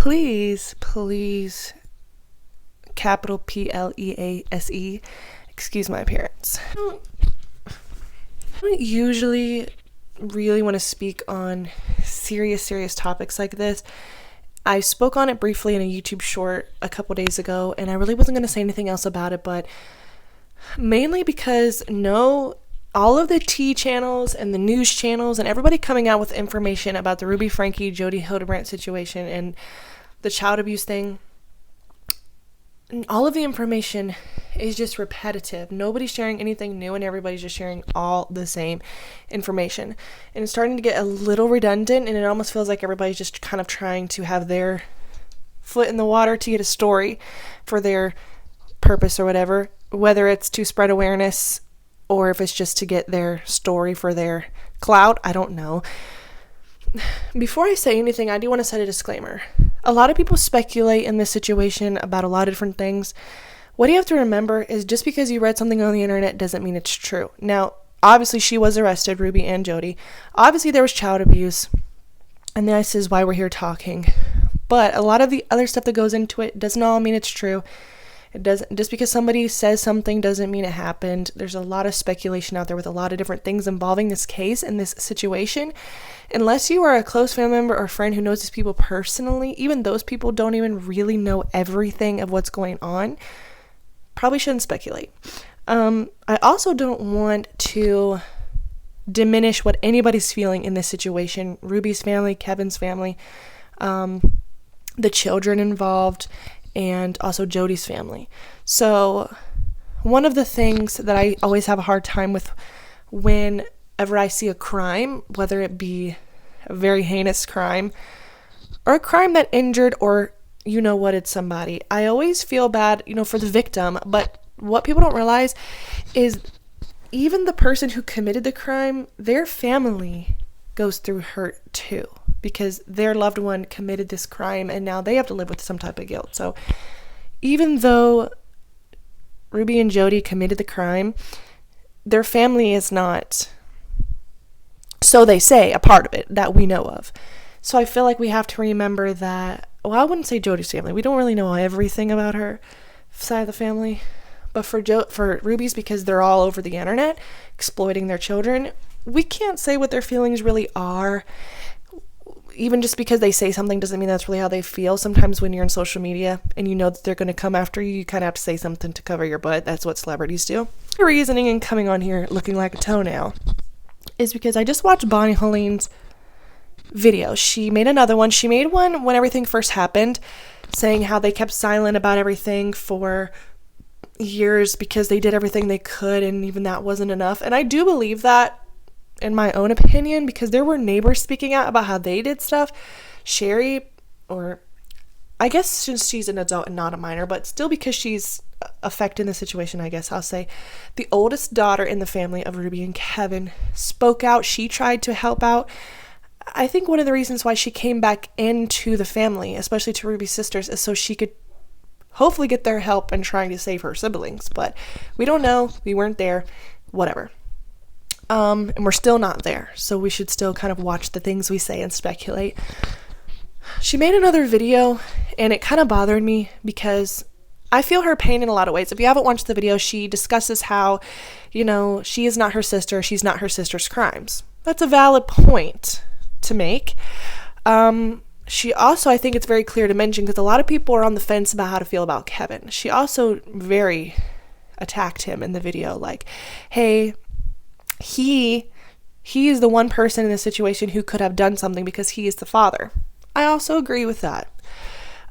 please, capital Please, excuse my appearance. I don't usually really want to speak on serious topics like this. I spoke on it briefly in a YouTube short a couple days ago, and I really wasn't going to say anything else about it, but mainly because all of the T channels and the news channels and everybody coming out with information about the Ruby Frankie, Jodi Hildebrandt situation and the child abuse thing, and all of the information is just repetitive. Nobody's sharing anything new and everybody's just sharing all the same information. And it's starting to get a little redundant, and it almost feels like everybody's just kind of trying to have their foot in the water to get a story for their purpose or whatever, whether it's to spread awareness or if it's just to get their story for their clout. I don't know. Before I say anything, I do want to set a disclaimer. A lot of people speculate in this situation about a lot of different things. What you have to remember is just because you read something on the internet doesn't mean it's true. Now, obviously she was arrested, Ruby and Jodi. Obviously there was child abuse, and this is why we're here talking. But a lot of the other stuff that goes into it doesn't all mean it's true. It doesn't, just because somebody says something doesn't mean it happened. There's a lot of speculation out there with a lot of different things involving this case and this situation. Unless you are a close family member or friend who knows these people personally, even those people don't even really know everything of what's going on. Probably shouldn't speculate. I also don't want to diminish what anybody's feeling in this situation. Ruby's family, Kevin's family, the children involved, and also Jodi's family. So one of the things that I always have a hard time with whenever I see a crime, whether it be a very heinous crime or a crime that injured or it's somebody, I always feel bad, for the victim. But what people don't realize is even the person who committed the crime, their family goes through hurt too, because their loved one committed this crime and now they have to live with some type of guilt. So even though Ruby and Jodi committed the crime, their family is not, so they say, a part of it that we know of. So I feel like we have to remember that, well, I wouldn't say Jodi's family. We don't really know everything about her side of the family. But for Ruby's, because they're all over the internet exploiting their children, we can't say what their feelings really are. Even just because they say something doesn't mean that's really how they feel. Sometimes when you're in social media and you know that they're going to come after you, you kind of have to say something to cover your butt. That's what celebrities do. The reasoning in coming on here looking like a toenail is because I just watched Bonnie Holine's video. She made another one. She made one when everything first happened, saying how they kept silent about everything for years because they did everything they could, and even that wasn't enough. And I do believe that, in my own opinion, because there were neighbors speaking out about how they did stuff. Sherry, or I guess since she's an adult and not a minor, but still because she's affected the situation, I guess I'll say, the oldest daughter in the family of Ruby and Kevin spoke out. She tried to help out. I think one of the reasons why she came back into the family, especially to Ruby's sisters, is so she could hopefully get their help in trying to save her siblings. But we don't know. We weren't there. Whatever. And we're still not there. So we should still kind of watch the things we say and speculate. She made another video, and it kind of bothered me because I feel her pain in a lot of ways. If you haven't watched the video, she discusses how, she is not her sister. She's not her sister's crimes. That's a valid point to make. She also, I think it's very clear to mention, because a lot of people are on the fence about how to feel about Kevin. She also very attacked him in the video, like, hey, he is the one person in the situation who could have done something because he is the father. I also agree with that.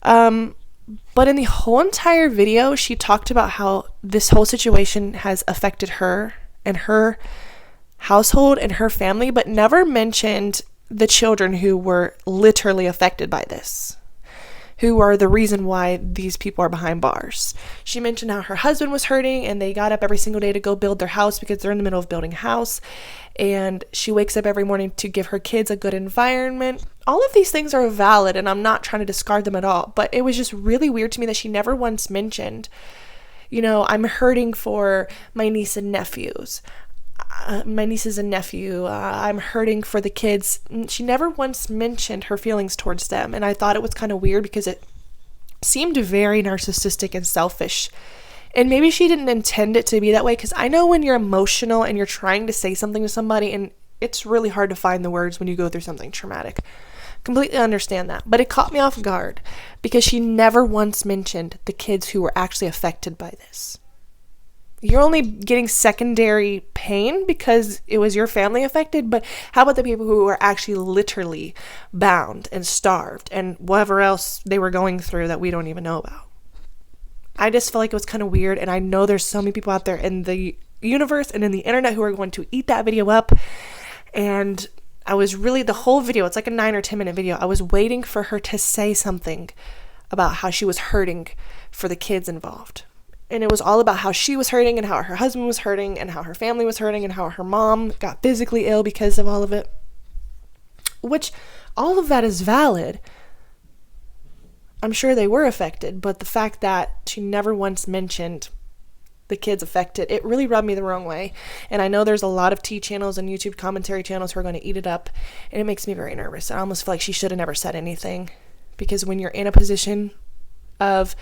But in the whole entire video, she talked about how this whole situation has affected her and her household and her family, but never mentioned the children who were literally affected by this, who are the reason why these people are behind bars. She mentioned how her husband was hurting and they got up every single day to go build their house because they're in the middle of building a house, and she wakes up every morning to give her kids a good environment. All of these things are valid, and I'm not trying to discard them at all, but it was just really weird to me that she never once mentioned, I'm hurting for my niece and nephews. my nieces and nephew, I'm hurting for the kids. She never once mentioned her feelings towards them, and I thought it was kind of weird because it seemed very narcissistic and selfish. And maybe she didn't intend it to be that way, because I know when you're emotional and you're trying to say something to somebody, and it's really hard to find the words when you go through something traumatic. Completely understand that. But it caught me off guard because she never once mentioned the kids who were actually affected by this. You're only getting secondary pain because it was your family affected, but how about the people who were actually literally bound and starved and whatever else they were going through that we don't even know about? I just felt like it was kind of weird, and I know there's so many people out there in the universe and in the internet who are going to eat that video up, and I was really, the whole video, it's like a 9 or 10 minute video, I was waiting for her to say something about how she was hurting for the kids involved. And it was all about how she was hurting and how her husband was hurting and how her family was hurting and how her mom got physically ill because of all of it. Which, all of that is valid. I'm sure they were affected, but the fact that she never once mentioned the kids affected, it really rubbed me the wrong way. And I know there's a lot of T channels and YouTube commentary channels who are going to eat it up, and it makes me very nervous. I almost feel like she should have never said anything, because when you're in a position of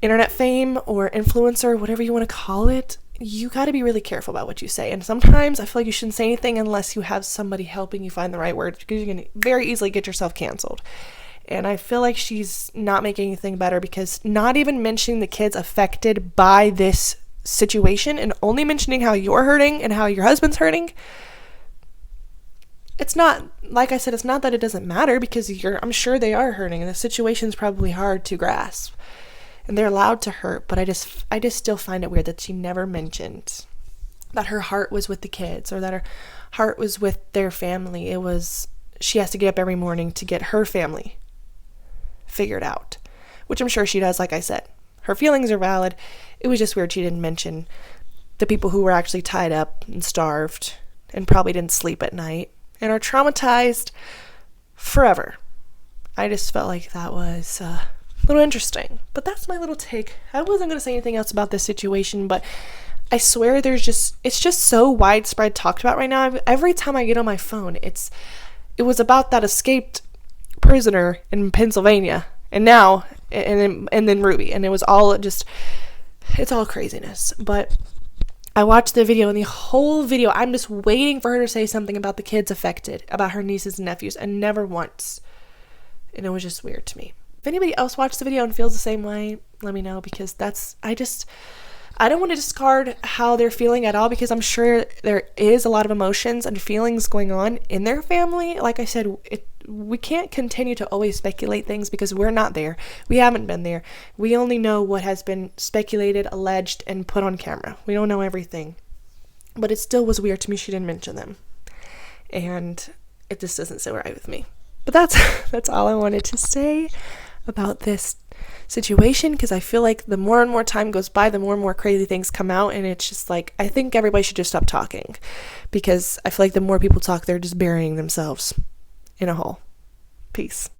internet fame or influencer, whatever you want to call it, you got to be really careful about what you say. And sometimes I feel like you shouldn't say anything unless you have somebody helping you find the right words, because you can very easily get yourself canceled. And I feel like she's not making anything better, because not even mentioning the kids affected by this situation and only mentioning how you're hurting and how your husband's hurting, it's not, like I said, it's not that it doesn't matter, because I'm sure they are hurting and the situation's probably hard to grasp and they're allowed to hurt, but I just still find it weird that she never mentioned that her heart was with the kids or that her heart was with their family. It was, she has to get up every morning to get her family figured out, which I'm sure she does. Like I said, her feelings are valid. It was just weird she didn't mention the people who were actually tied up and starved and probably didn't sleep at night and are traumatized forever. I just felt like that was a little interesting, but that's my little take. I wasn't going to say anything else about this situation, but I swear it's just so widespread talked about right now. Every time I get on my phone, it was about that escaped prisoner in Pennsylvania, and now and then Ruby, and it was all just, it's all craziness. But I watched the video, and the whole video I'm just waiting for her to say something about the kids affected, about her nieces and nephews, and never once. And it was just weird to me. If anybody else watched the video and feels the same way, let me know, because I don't want to discard how they're feeling at all, because I'm sure there is a lot of emotions and feelings going on in their family. Like I said, we can't continue to always speculate things because we're not there. We haven't been there. We only know what has been speculated, alleged, and put on camera. We don't know everything. But it still was weird to me she didn't mention them. And it just doesn't sit right with me. But that's all I wanted to say about this situation, because I feel like the more and more time goes by, the more and more crazy things come out, and it's just like, I think everybody should just stop talking, because I feel like the more people talk, they're just burying themselves in a hole. Peace.